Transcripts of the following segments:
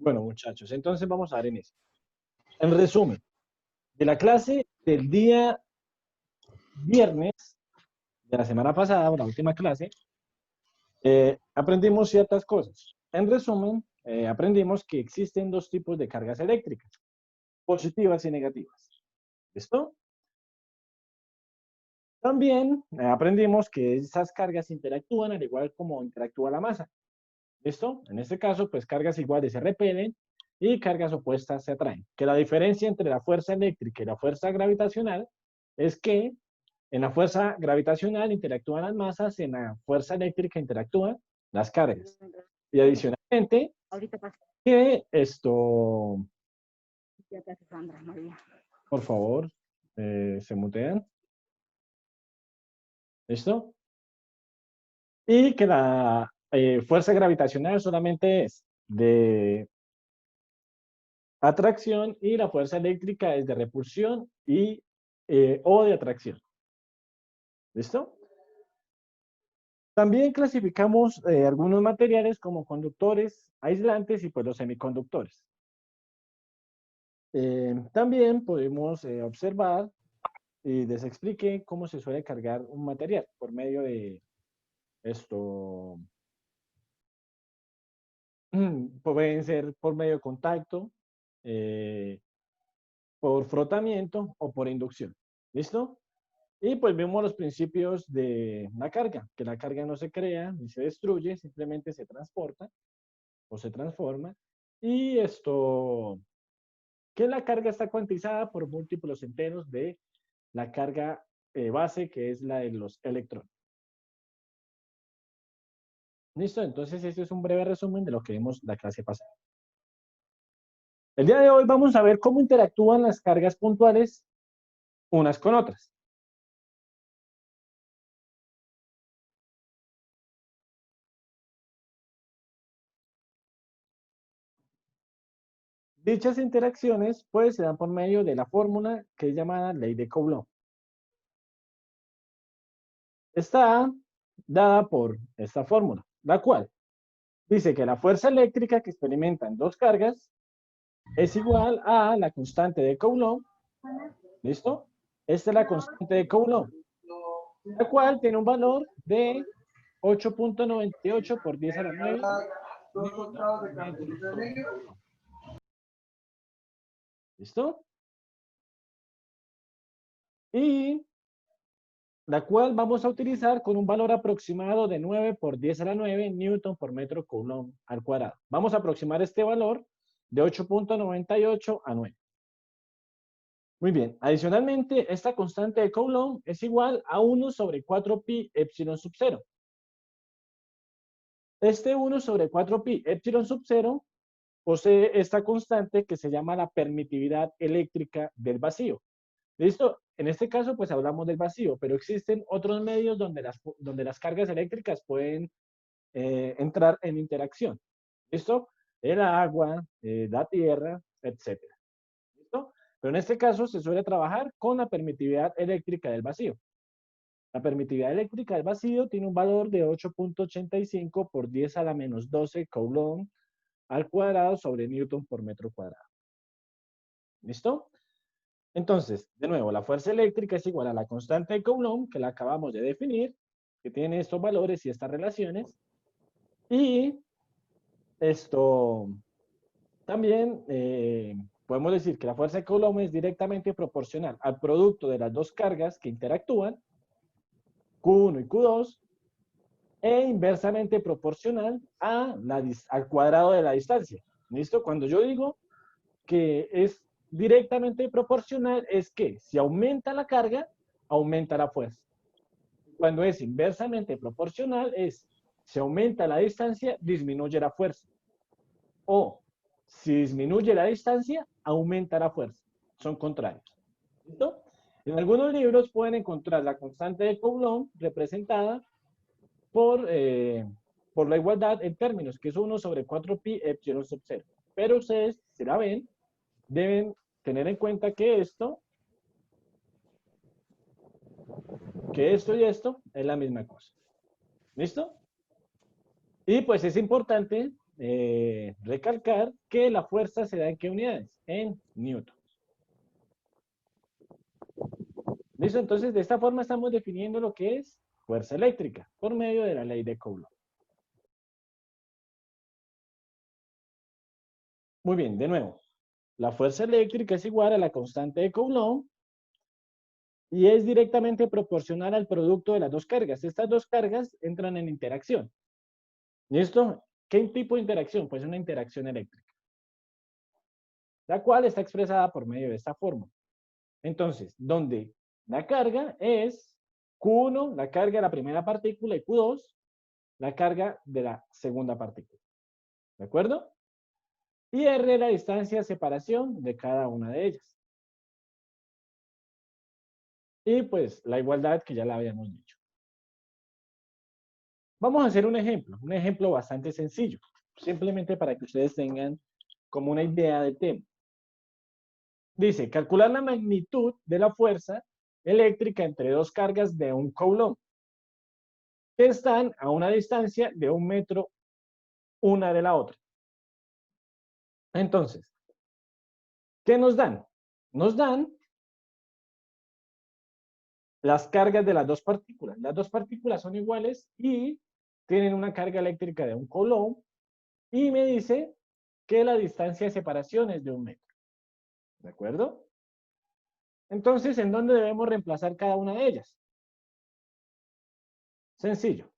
Bueno, muchachos, entonces vamos a dar inicio. En resumen, de la clase del día viernes de la semana pasada, o la última clase, aprendimos ciertas cosas. En resumen, aprendimos que existen dos tipos de cargas eléctricas, positivas y negativas. ¿Listo? También aprendimos que esas cargas interactúan al igual como interactúa la masa. ¿Listo? En este caso, pues cargas iguales se repelen y cargas opuestas se atraen. Que la diferencia entre la fuerza eléctrica y la fuerza gravitacional es que en la fuerza gravitacional interactúan las masas, en la fuerza eléctrica interactúan las cargas. Y adicionalmente, que esto, por favor, se mutean. ¿Listo? Y que la fuerza gravitacional solamente es de atracción y la fuerza eléctrica es de repulsión y o de atracción. ¿Listo? También clasificamos algunos materiales como conductores, aislantes y pues los semiconductores. También podemos observar y les expliqué cómo se suele cargar un material por medio de esto. Pueden ser por medio de contacto, eh, por frotamiento o por inducción. ¿Listo? Y pues vemos los principios de la carga, que la carga no se crea ni se destruye, simplemente se transporta o se transforma. Y esto, que la carga está cuantizada por múltiplos enteros de la carga base, que es la de los electrones. ¿Listo? Entonces, este es un breve resumen de lo que vimos la clase pasada. El día de hoy vamos a ver cómo interactúan las cargas puntuales unas con otras. Dichas interacciones pues se dan por medio de la fórmula que es llamada ley de Coulomb. Está dada por esta fórmula, la cual dice que la fuerza eléctrica que experimentan dos cargas es igual a la constante de Coulomb. ¿Listo? Esta es la constante de Coulomb, la cual tiene un valor de 8.98 por 10 a la 9 newton por metro sobre Coulomb. ¿Listo? Y la cual vamos a utilizar con un valor aproximado de 9 por 10 a la 9 newton por metro coulomb al cuadrado. Vamos a aproximar este valor de 8.98 a 9. Muy bien, adicionalmente, esta constante de Coulomb es igual a 1 sobre 4 pi epsilon sub 0. Este 1 sobre 4 pi epsilon sub 0 posee esta constante que se llama la permitividad eléctrica del vacío. ¿Listo? En este caso, pues hablamos del vacío, pero existen otros medios donde las cargas eléctricas pueden entrar en interacción. ¿Listo? El agua, la tierra, etcétera. ¿Listo? Pero en este caso se suele trabajar con la permitividad eléctrica del vacío. La permitividad eléctrica del vacío tiene un valor de 8.85 por 10 a la menos 12 Coulomb al cuadrado sobre Newton por metro cuadrado. ¿Listo? Entonces, de nuevo, la fuerza eléctrica es igual a la constante de Coulomb, que la acabamos de definir, que tiene estos valores y estas relaciones. Y esto también podemos decir que la fuerza de Coulomb es directamente proporcional al producto de las dos cargas que interactúan, Q1 y Q2, e inversamente proporcional al cuadrado de la distancia. ¿Listo? Cuando yo digo que es directamente proporcional, es que si aumenta la carga, aumenta la fuerza. Cuando es inversamente proporcional, es si aumenta la distancia, disminuye la fuerza. O si disminuye la distancia, aumenta la fuerza. Son contrarios. ¿Listo? En algunos libros pueden encontrar la constante de Coulomb representada por la igualdad en términos, que es 1 sobre 4 pi epsilon sub 0. Pero ustedes, si la ven, deben tener en cuenta que esto y esto es la misma cosa. ¿Listo? Y pues es importante recalcar que la fuerza se da en qué unidades, en newton. ¿Listo? Entonces, de esta forma estamos definiendo lo que es fuerza eléctrica por medio de la ley de Coulomb. Muy bien, de nuevo. La fuerza eléctrica es igual a la constante de Coulomb y es directamente proporcional al producto de las dos cargas. Estas dos cargas entran en interacción. ¿Listo? ¿Qué tipo de interacción? Pues una interacción eléctrica, la cual está expresada por medio de esta fórmula. Entonces, donde la carga es Q1, la carga de la primera partícula, y Q2, la carga de la segunda partícula. ¿De acuerdo? Y R la distancia de separación de cada una de ellas. Y pues la igualdad que ya la habíamos dicho. Vamos a hacer un ejemplo bastante sencillo, simplemente para que ustedes tengan como una idea del tema. Dice, calcular la magnitud de la fuerza eléctrica entre dos cargas de un Coulomb, que están a una distancia de 1 metro una de la otra. Entonces, ¿qué nos dan? Nos dan las cargas de las dos partículas. Las dos partículas son iguales y tienen una carga eléctrica de un Coulomb, y me dice que la distancia de separación es de 1 metro. ¿De acuerdo? Entonces, ¿en dónde debemos reemplazar cada una de ellas? Sencillo.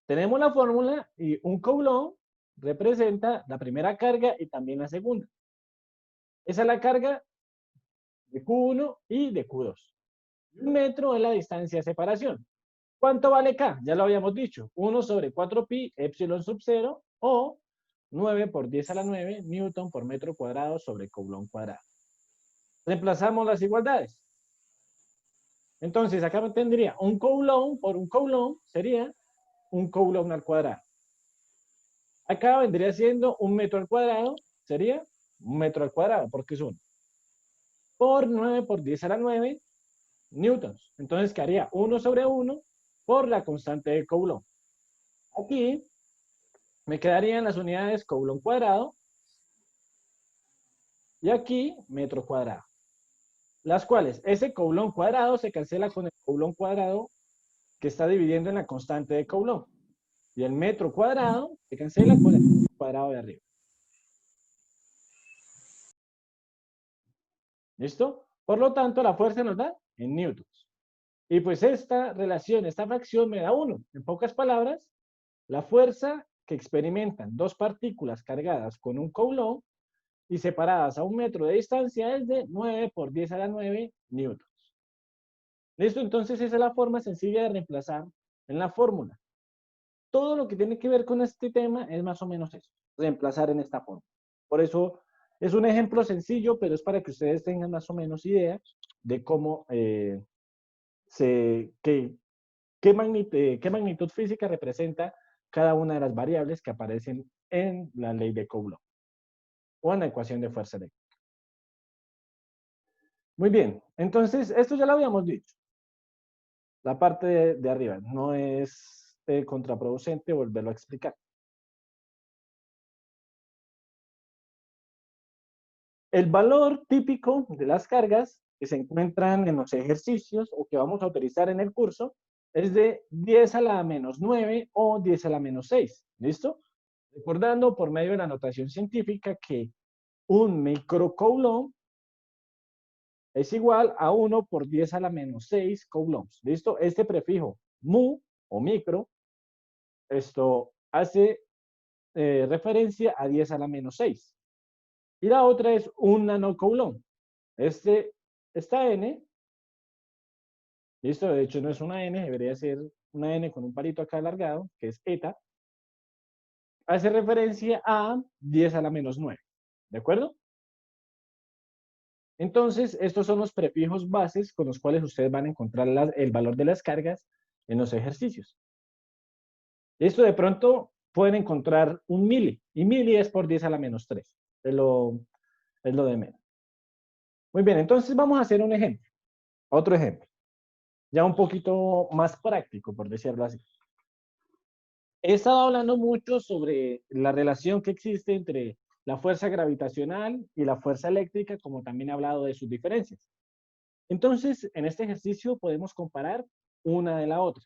Tenemos la fórmula y un Coulomb representa la primera carga y también la segunda. Esa es la carga de Q1 y de Q2. 1 metro es la distancia de separación. ¿Cuánto vale K? Ya lo habíamos dicho. 1 sobre 4pi epsilon sub 0 o 9 por 10 a la 9 newton por metro cuadrado sobre Coulomb cuadrado. Reemplazamos las igualdades. Entonces, acá tendría un Coulomb por un Coulomb, sería un Coulomb al cuadrado. Acá vendría siendo 1 metro al cuadrado, sería 1 metro al cuadrado, porque es 1. Por 9 por 10 a la 9 newtons. Entonces quedaría 1 sobre 1 por la constante de Coulomb. Aquí me quedarían las unidades Coulomb cuadrado y aquí metro cuadrado. Las cuales, ese Coulomb cuadrado se cancela con el Coulomb cuadrado que está dividiendo en la constante de Coulomb. Y el metro cuadrado se cancela con el cuadrado de arriba. ¿Listo? Por lo tanto, la fuerza nos da en newtons. Y pues esta relación, esta fracción me da 1. En pocas palabras, la fuerza que experimentan dos partículas cargadas con un Coulomb y separadas a 1 metro de distancia es de 9 por 10 a la 9 newtons. ¿Listo? Entonces esa es la forma sencilla de reemplazar en la fórmula. Todo lo que tiene que ver con este tema es más o menos eso, reemplazar en esta forma. Por eso es un ejemplo sencillo, pero es para que ustedes tengan más o menos idea de cómo qué magnitud física representa cada una de las variables que aparecen en la ley de Coulomb o en la ecuación de fuerza eléctrica. Muy bien, entonces esto ya lo habíamos dicho. La parte de arriba no es contraproducente volverlo a explicar. El valor típico de las cargas que se encuentran en los ejercicios o que vamos a utilizar en el curso es de 10 a la menos 9 o 10 a la menos 6. ¿Listo? Recordando por medio de la notación científica que un microcoulomb es igual a 1 por 10 a la menos 6 coulombs. ¿Listo? Este prefijo mu o micro, esto hace referencia a 10 a la menos 6. Y la otra es un nanocoulomb. Esta n, listo, de hecho no es una n, debería ser una n con un palito acá alargado, que es eta, hace referencia a 10 a la menos 9. ¿De acuerdo? Entonces, estos son los prefijos bases con los cuales ustedes van a encontrar el valor de las cargas en los ejercicios. Esto de pronto pueden encontrar un mili, y mili es por 10 a la menos 3. Es lo de menos. Muy bien, entonces vamos a hacer un ejemplo. Otro ejemplo. Ya un poquito más práctico, por decirlo así. He estado hablando mucho sobre la relación que existe entre la fuerza gravitacional y la fuerza eléctrica, como también he hablado de sus diferencias. Entonces, en este ejercicio podemos comparar una de la otra.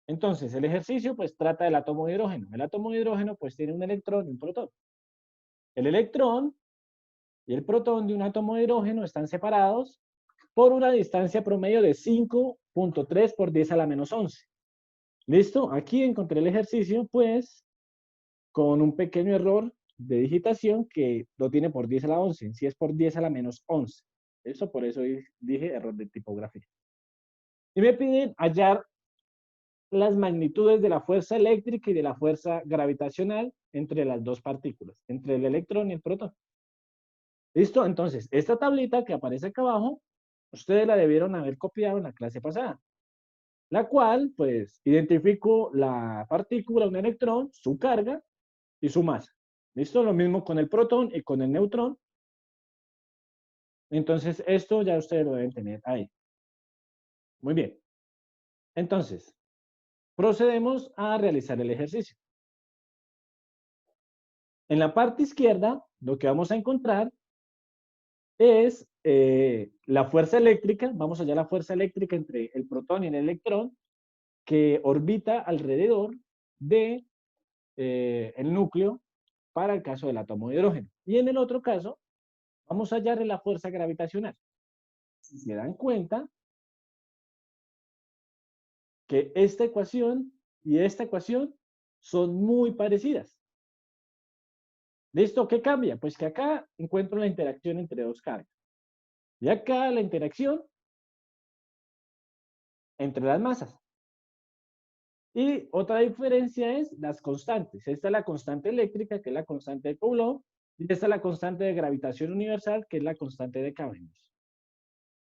Entonces, el ejercicio pues trata del átomo de hidrógeno. El átomo de hidrógeno pues tiene un electrón y un protón. El electrón y el protón de un átomo de hidrógeno están separados por una distancia promedio de 5.3 por 10 a la menos 11. ¿Listo? Aquí encontré el ejercicio pues con un pequeño error de digitación que lo tiene por 10 a la 11. Si es por 10 a la menos 11. Eso por eso dije error de tipografía. Y me piden hallar las magnitudes de la fuerza eléctrica y de la fuerza gravitacional entre las dos partículas, entre el electrón y el protón. ¿Listo? Entonces, esta tablita que aparece acá abajo, ustedes la debieron haber copiado en la clase pasada, la cual, pues, identifico la partícula, un electrón, su carga y su masa. ¿Listo? Lo mismo con el protón y con el neutrón. Entonces, esto ya ustedes lo deben tener ahí. Muy bien. Entonces, procedemos a realizar el ejercicio. En la parte izquierda, lo que vamos a encontrar es la fuerza eléctrica, vamos allá a la fuerza eléctrica entre el protón y el electrón, que orbita alrededor de el núcleo para el caso del átomo de hidrógeno. Y en el otro caso, vamos a hallar la fuerza gravitacional. Si se dan cuenta que esta ecuación y esta ecuación son muy parecidas. ¿Listo? ¿Qué cambia? Pues que acá encuentro la interacción entre dos cargas. Y acá la interacción entre las masas. Y otra diferencia es las constantes. Esta es la constante eléctrica, que es la constante de Coulomb, y esta es la constante de gravitación universal, que es la constante de Cavendish.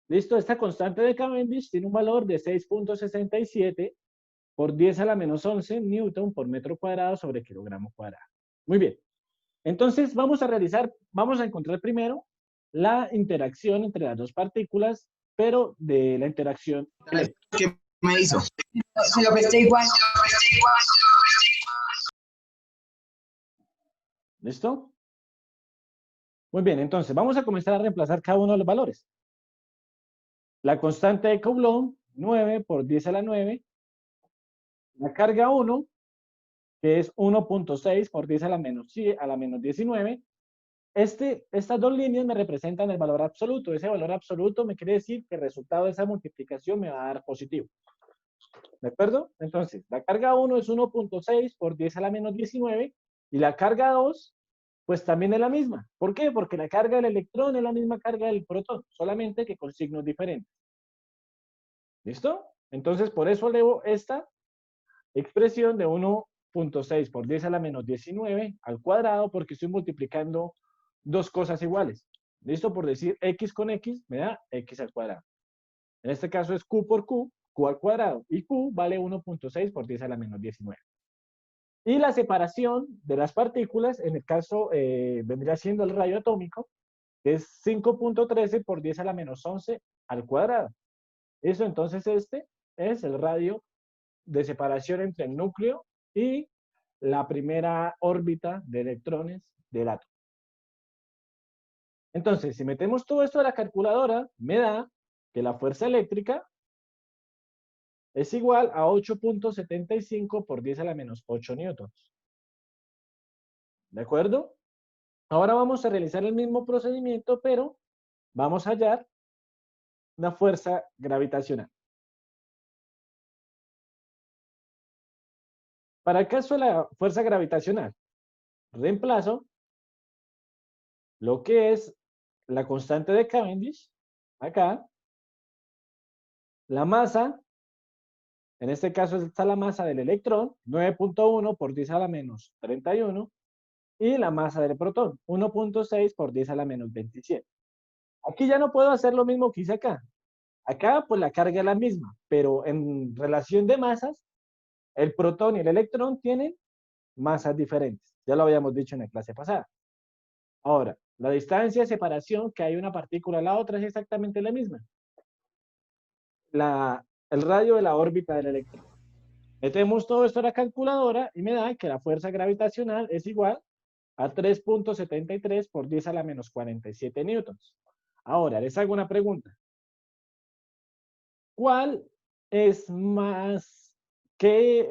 Listo, esta constante de Cavendish tiene un valor de 6.67 por 10 a la menos 11 newton por metro cuadrado sobre kilogramo cuadrado. Muy bien. Entonces vamos a encontrar primero la interacción entre las dos partículas, pero de la interacción eléctrica. ¿Qué me hizo? Se lo presté igual. ¿Listo? Muy bien, entonces vamos a comenzar a reemplazar cada uno de los valores. La constante de Coulomb, 9 por 10 a la 9. La carga 1, que es 1.6 por 10 a la menos 19. Estas dos líneas me representan el valor absoluto. Ese valor absoluto me quiere decir que el resultado de esa multiplicación me va a dar positivo. ¿De acuerdo? Entonces, la carga 1 es 1.6 por 10 a la menos 19 y la carga 2, pues también es la misma. ¿Por qué? Porque la carga del electrón es la misma carga del protón, solamente que con signos diferentes. ¿Listo? Entonces, por eso leo esta expresión de 1.6 por 10 a la menos 19 al cuadrado, porque estoy multiplicando dos cosas iguales. ¿Listo? Por decir x con x me da x al cuadrado. En este caso es q por q, q al cuadrado. Y q vale 1.6 por 10 a la menos 19. Y la separación de las partículas, en el caso vendría siendo el radio atómico, que es 5.13 por 10 a la menos 11 al cuadrado. Eso entonces este es el radio de separación entre el núcleo y la primera órbita de electrones del átomo. Entonces, si metemos todo esto a la calculadora, me da que la fuerza eléctrica es igual a 8.75 por 10 a la menos 8 newtons. ¿De acuerdo? Ahora vamos a realizar el mismo procedimiento, pero vamos a hallar una fuerza gravitacional. Para el caso de la fuerza gravitacional, reemplazo lo que es la constante de Cavendish, acá, la masa, en este caso está la masa del electrón, 9.1 por 10 a la menos 31, y la masa del protón, 1.6 por 10 a la menos 27. Aquí ya no puedo hacer lo mismo que hice acá. Acá, pues la carga es la misma, pero en relación de masas, el protón y el electrón tienen masas diferentes. Ya lo habíamos dicho en la clase pasada. Ahora, la distancia de separación que hay una partícula a la otra es exactamente la misma. El radio de la órbita del electrón. Metemos todo esto a la calculadora y me da que la fuerza gravitacional es igual a 3.73 por 10 a la menos 47 newtons. Ahora, les hago una pregunta. ¿Cuál es más, qué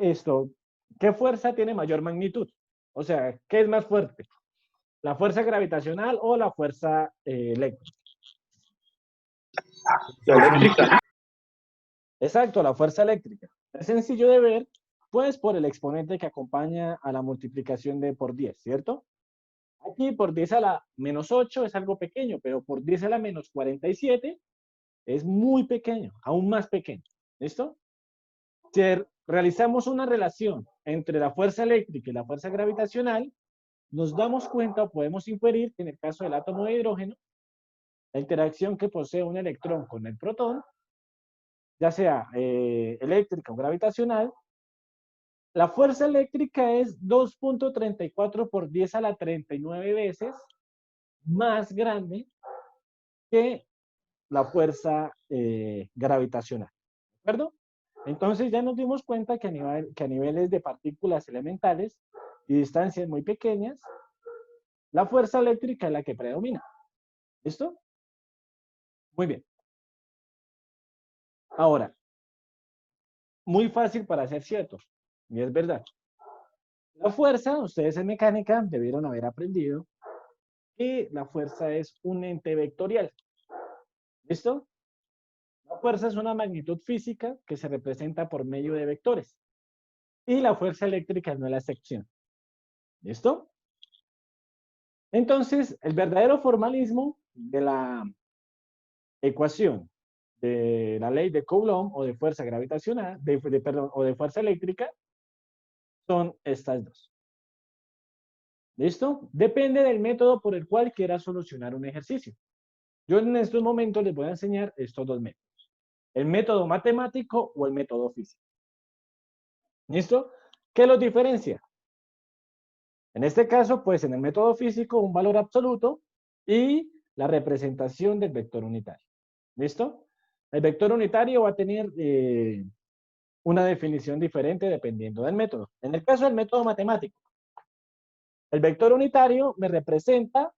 fuerza tiene mayor magnitud? O sea, ¿qué es más fuerte? ¿La fuerza gravitacional o la fuerza eléctrica? La eléctrica. Exacto, la fuerza eléctrica. Es sencillo de ver, pues por el exponente que acompaña a la multiplicación de por 10, ¿cierto? Aquí por 10 a la menos 8 es algo pequeño, pero por 10 a la menos 47 es muy pequeño, aún más pequeño. ¿Listo? Si realizamos una relación entre la fuerza eléctrica y la fuerza gravitacional, nos damos cuenta o podemos inferir que en el caso del átomo de hidrógeno, la interacción que posee un electrón con el protón, ya sea eléctrica o gravitacional, la fuerza eléctrica es 2.34 por 10 a la 39 veces más grande que la fuerza gravitacional. ¿De acuerdo? Entonces ya nos dimos cuenta que a niveles de partículas elementales y distancias muy pequeñas, la fuerza eléctrica es la que predomina. ¿Listo? Muy bien. Ahora, muy fácil para ser cierto, y es verdad. La fuerza, ustedes en mecánica debieron haber aprendido que la fuerza es un ente vectorial. ¿Listo? La fuerza es una magnitud física que se representa por medio de vectores. Y la fuerza eléctrica no es la excepción. ¿Listo? Entonces, el verdadero formalismo de la ecuación de la ley de Coulomb o de fuerza gravitacional, perdón, o de fuerza eléctrica, son estas dos. ¿Listo? Depende del método por el cual quiera solucionar un ejercicio. Yo en estos momentos les voy a enseñar estos dos métodos. El método matemático o el método físico. ¿Listo? ¿Qué los diferencia? En este caso, pues en el método físico, un valor absoluto y la representación del vector unitario. ¿Listo? El vector unitario va a tener una definición diferente dependiendo del método. En el caso del método matemático, el vector unitario me representa,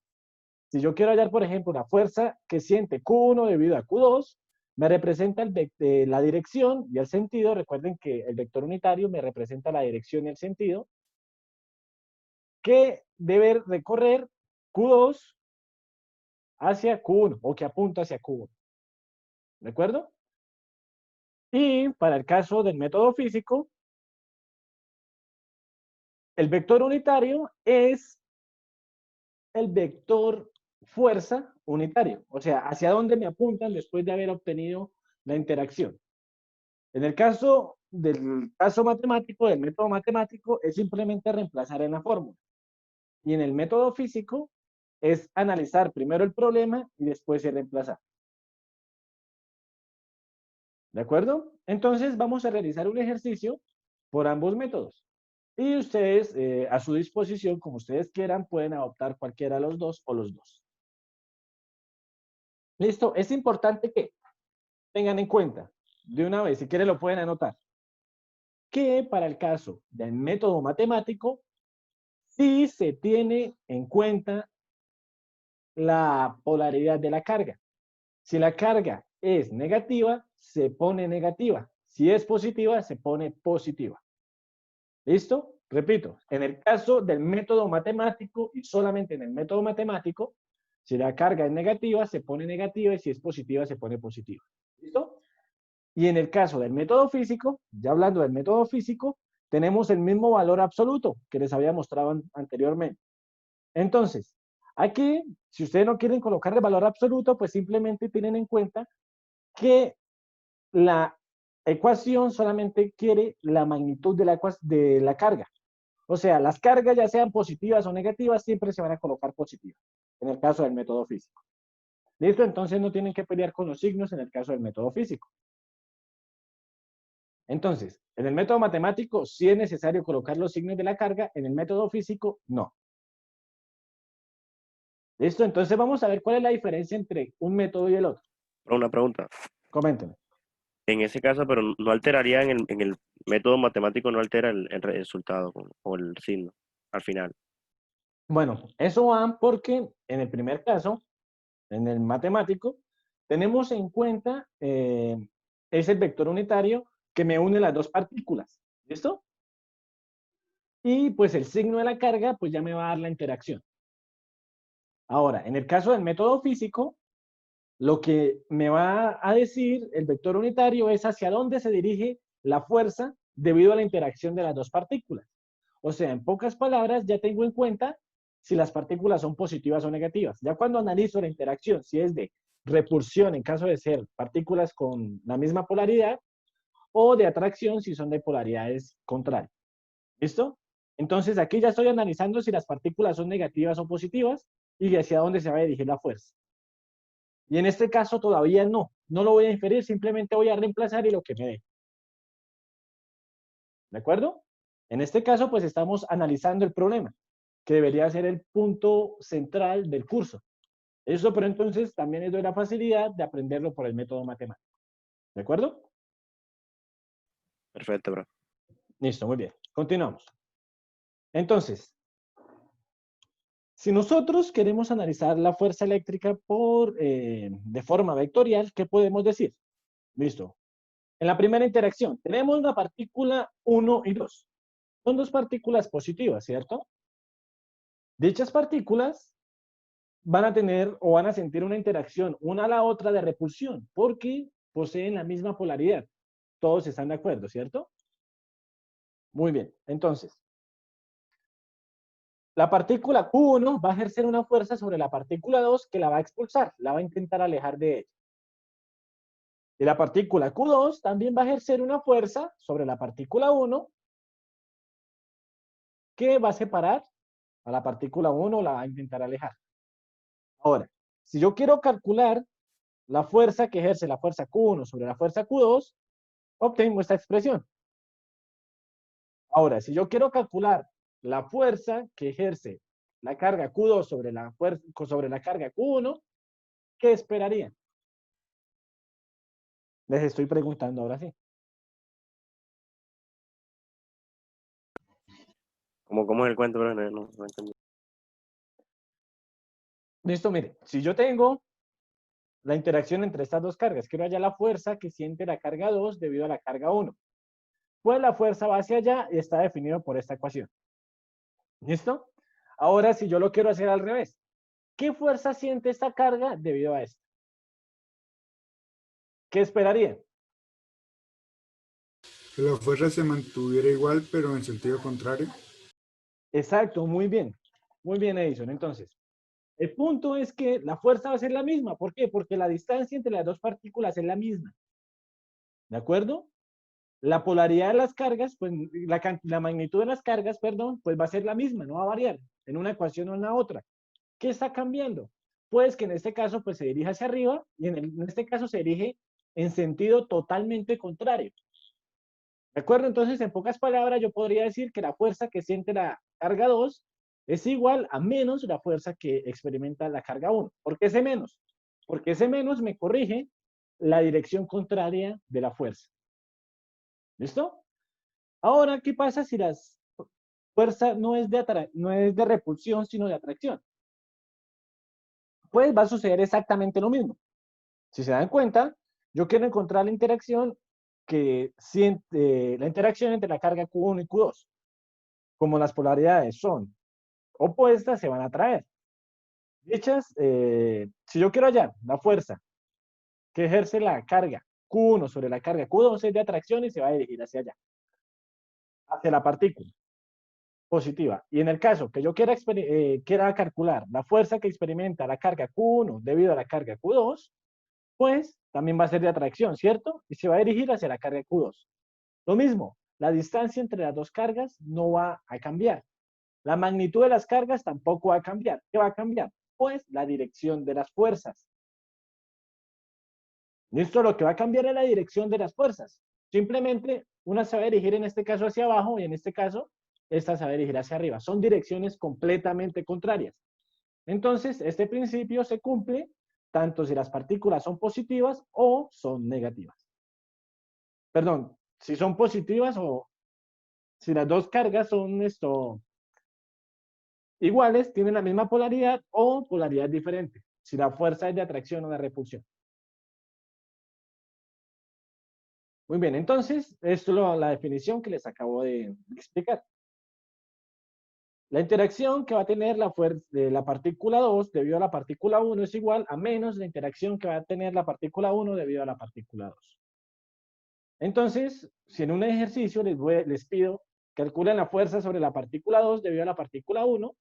si yo quiero hallar, por ejemplo, la fuerza que siente Q1 debido a Q2, me representa la dirección y el sentido. Recuerden que el vector unitario me representa la dirección y el sentido que debe recorrer Q2 hacia Q1 o que apunta hacia Q1. ¿De acuerdo? Y para el caso del método físico, el vector unitario es el vector fuerza unitario, o sea, hacia dónde me apuntan después de haber obtenido la interacción. En el caso del caso matemático, del método matemático, es simplemente reemplazar en la fórmula. Y en el método físico es analizar primero el problema y después reemplazar. ¿De acuerdo? Entonces vamos a realizar un ejercicio por ambos métodos. Y ustedes, a su disposición, como ustedes quieran, pueden adoptar cualquiera de los dos o los dos. Listo, es importante que tengan en cuenta, de una vez, si quieren lo pueden anotar, que para el caso del método matemático, sí se tiene en cuenta la polaridad de la carga. Si la carga es negativa, se pone negativa. Si es positiva, se pone positiva. ¿Listo? Repito, en el caso del método matemático y solamente en el método matemático, si la carga es negativa, se pone negativa y si es positiva, se pone positiva. ¿Listo? Y en el caso del método físico, ya hablando del método físico, tenemos el mismo valor absoluto que les había mostrado anteriormente. Entonces, aquí, si ustedes no quieren colocar el valor absoluto, pues simplemente tienen en cuenta que la ecuación solamente quiere la magnitud de la carga. O sea, las cargas, ya sean positivas o negativas, siempre se van a colocar positivas, en el caso del método físico. ¿Listo? Entonces no tienen que pelear con los signos en el caso del método físico. Entonces, en el método matemático sí es necesario colocar los signos de la carga, en el método físico no. ¿Listo? Entonces vamos a ver cuál es la diferencia entre un método y el otro. Una pregunta. Coméntenme. En ese caso, pero no alteraría método matemático no altera el resultado o el signo al final. Bueno, eso va porque en el primer caso, en el matemático, tenemos en cuenta ese vector unitario que me une las dos partículas. ¿Listo? Y pues el signo de la carga, pues ya me va a dar la interacción. Ahora, en el caso del método físico, lo que me va a decir el vector unitario es hacia dónde se dirige la fuerza debido a la interacción de las dos partículas. O sea, en pocas palabras, ya tengo en cuenta si las partículas son positivas o negativas. Ya cuando analizo la interacción, si es de repulsión en caso de ser partículas con la misma polaridad, o de atracción si son de polaridades contrarias. ¿Listo? Entonces aquí ya estoy analizando si las partículas son negativas o positivas y hacia dónde se va a dirigir la fuerza. Y en este caso todavía no lo voy a inferir, simplemente voy a reemplazar y lo que me dé. ¿De acuerdo? En este caso, pues estamos analizando el problema, que debería ser el punto central del curso. Eso, pero entonces también les doy la facilidad de aprenderlo por el método matemático. ¿De acuerdo? Perfecto, bro. Listo, muy bien. Continuamos. Entonces, si nosotros queremos analizar la fuerza eléctrica de forma vectorial, ¿qué podemos decir? Listo. En la primera interacción, tenemos una partícula 1 y 2. Son dos partículas positivas, ¿cierto? Dichas partículas van a tener o van a sentir una interacción una a la otra de repulsión, porque poseen la misma polaridad. Todos están de acuerdo, ¿cierto? Muy bien. Entonces, la partícula Q1 va a ejercer una fuerza sobre la partícula 2 que la va a expulsar, la va a intentar alejar de ella. Y la partícula Q2 también va a ejercer una fuerza sobre la partícula 1 que va a separar a la partícula 1, la va a intentar alejar. Ahora, si yo quiero calcular la fuerza que ejerce la fuerza Q1 sobre la fuerza Q2, obtengo esta expresión. Ahora, si yo quiero calcular la fuerza que ejerce la carga Q2 sobre sobre la carga Q1, ¿qué esperarían? Les estoy preguntando ahora sí. ¿Cómo es el cuento, bro? No entendí. Listo, mire, si yo tengo la interacción entre estas dos cargas, quiero hallar la fuerza que siente la carga 2 debido a la carga 1. Pues la fuerza va hacia allá y está definido por esta ecuación. ¿Listo? Ahora, si yo lo quiero hacer al revés, ¿qué fuerza siente esta carga debido a esto? ¿Qué esperaría? Que la fuerza se mantuviera igual, pero en sentido contrario. Exacto, muy bien. Muy bien, Edison. Entonces, el punto es que la fuerza va a ser la misma. ¿Por qué? Porque la distancia entre las dos partículas es la misma. ¿De acuerdo? La polaridad de las cargas, pues la magnitud de las cargas, perdón, pues va a ser la misma, no va a variar en una ecuación o en la otra. ¿Qué está cambiando? Pues que en este caso pues se dirige hacia arriba y en este caso se dirige en sentido totalmente contrario. ¿De acuerdo? Entonces, en pocas palabras, yo podría decir que la fuerza que siente la carga 2 es igual a menos la fuerza que experimenta la carga 1. ¿Por qué ese menos? Porque ese menos me corrige la dirección contraria de la fuerza. ¿Listo? Ahora, ¿qué pasa si la fuerza no es de repulsión, sino de atracción? Pues va a suceder exactamente lo mismo. Si se dan cuenta, yo quiero encontrar la interacción que siente, la interacción entre la carga Q1 y Q2. Como las polaridades son opuestas, se van a atraer. Si yo quiero hallar la fuerza que ejerce la carga Q1 sobre la carga Q2 es de atracción y se va a dirigir hacia allá, hacia la partícula positiva. Y en el caso que yo quiera calcular la fuerza que experimenta la carga Q1 debido a la carga Q2, pues también va a ser de atracción, ¿cierto? Y se va a dirigir hacia la carga Q2. Lo mismo, la distancia entre las dos cargas no va a cambiar. La magnitud de las cargas tampoco va a cambiar. ¿Qué va a cambiar? Pues la dirección de las fuerzas. ¿Listo? Lo que va a cambiar es la dirección de las fuerzas. Simplemente una se va a dirigir en este caso hacia abajo y en este caso esta se va a dirigir hacia arriba. Son direcciones completamente contrarias. Entonces, este principio se cumple tanto si las partículas son positivas o son negativas. Perdón, si son positivas o si las dos cargas son iguales, tienen la misma polaridad o polaridad diferente, si la fuerza es de atracción o de repulsión. Muy bien, entonces, esto es la definición que les acabo de explicar. La interacción que va a tener la fuerza de la partícula 2 debido a la partícula 1 es igual a menos la interacción que va a tener la partícula 1 debido a la partícula 2. Entonces, si en un ejercicio les pido calculen la fuerza sobre la partícula 2 debido a la partícula 1,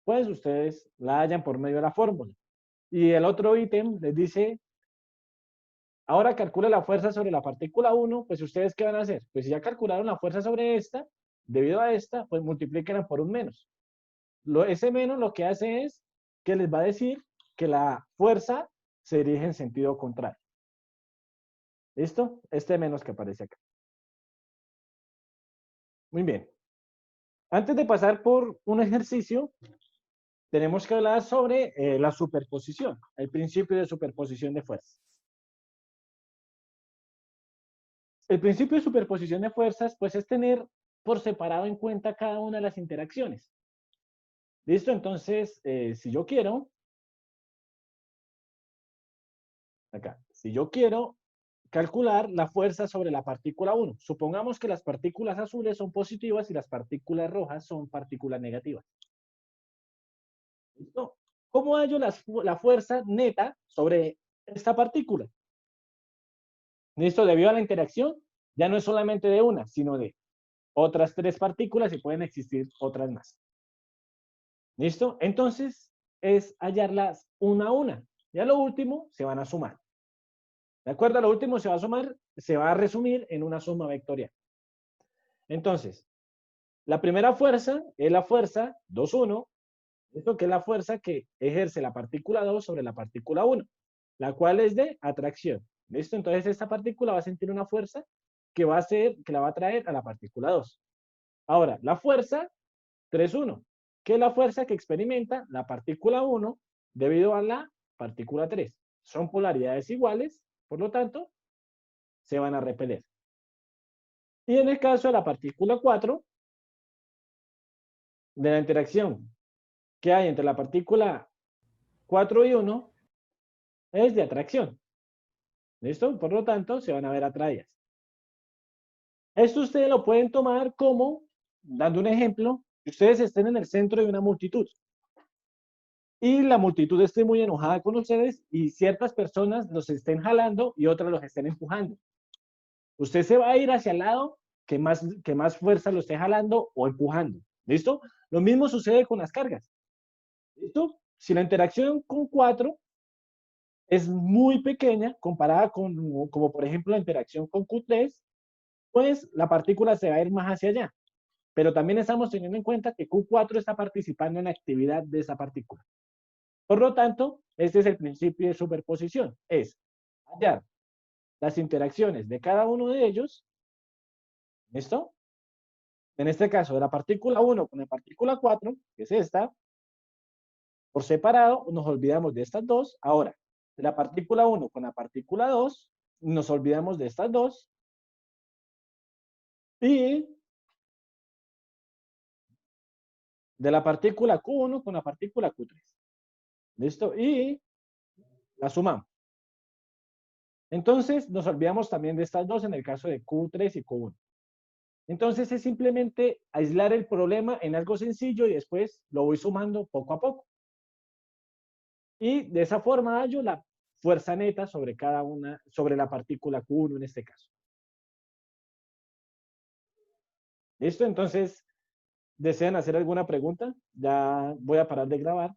pues ustedes la hallan por medio de la fórmula. Y el otro ítem les dice, ahora calcula la fuerza sobre la partícula 1, pues ustedes ¿qué van a hacer? Pues si ya calcularon la fuerza sobre esta, debido a esta, pues multiplíquenla por un menos. Ese menos lo que hace es que les va a decir que la fuerza se dirige en sentido contrario. ¿Listo? Este menos que aparece acá. Muy bien. Antes de pasar por un ejercicio, tenemos que hablar sobre la superposición, el principio de superposición de fuerzas. El principio de superposición de fuerzas, pues, es tener por separado en cuenta cada una de las interacciones. ¿Listo? Entonces, si yo quiero, acá, si yo quiero calcular la fuerza sobre la partícula 1, supongamos que las partículas azules son positivas y las partículas rojas son partículas negativas. ¿Listo? ¿Cómo hallo la fuerza neta sobre esta partícula? ¿Listo? Debido a la interacción, ya no es solamente de una, sino de otras 3 partículas y pueden existir otras más. ¿Listo? Entonces, es hallarlas una a una. Y a lo último, se van a sumar. ¿De acuerdo? A lo último se va a sumar, se va a resumir en una suma vectorial. Entonces, la primera fuerza es la fuerza 2,1. Esto que es la fuerza que ejerce la partícula 2 sobre la partícula 1, la cual es de atracción. ¿Listo? Entonces, esta partícula va a sentir una fuerza que la va a traer a la partícula 2. Ahora, la fuerza 3,1, que es la fuerza que experimenta la partícula 1 debido a la partícula 3. Son polaridades iguales, por lo tanto, se van a repeler. Y en el caso de la partícula 4, de la interacción que hay entre la partícula 4 y 1, es de atracción. ¿Listo? Por lo tanto, se van a ver atraídas. Esto ustedes lo pueden tomar como, dando un ejemplo, que ustedes estén en el centro de una multitud. Y la multitud esté muy enojada con ustedes y ciertas personas los estén jalando y otras los estén empujando. Usted se va a ir hacia el lado que más fuerza lo esté jalando o empujando. ¿Listo? Lo mismo sucede con las cargas. ¿Listo? Si la interacción con 4 es muy pequeña comparada con, como por ejemplo, la interacción con Q3, pues la partícula se va a ir más hacia allá. Pero también estamos teniendo en cuenta que Q4 está participando en la actividad de esa partícula. Por lo tanto, este es el principio de superposición. Es hallar las interacciones de cada uno de ellos. ¿Listo? En este caso, de la partícula 1 con la partícula 4, que es esta, por separado, nos olvidamos de estas dos. Ahora, de la partícula 1 con la partícula 2, nos olvidamos de estas dos. Y de la partícula Q1 con la partícula Q3. ¿Listo? Y la sumamos. Entonces, nos olvidamos también de estas dos en el caso de Q3 y Q1. Entonces, es simplemente aislar el problema en algo sencillo y después lo voy sumando poco a poco. Y de esa forma hallo la fuerza neta sobre cada una, sobre la partícula Q1 en este caso. ¿Listo? Entonces, ¿desean hacer alguna pregunta? Ya voy a parar de grabar.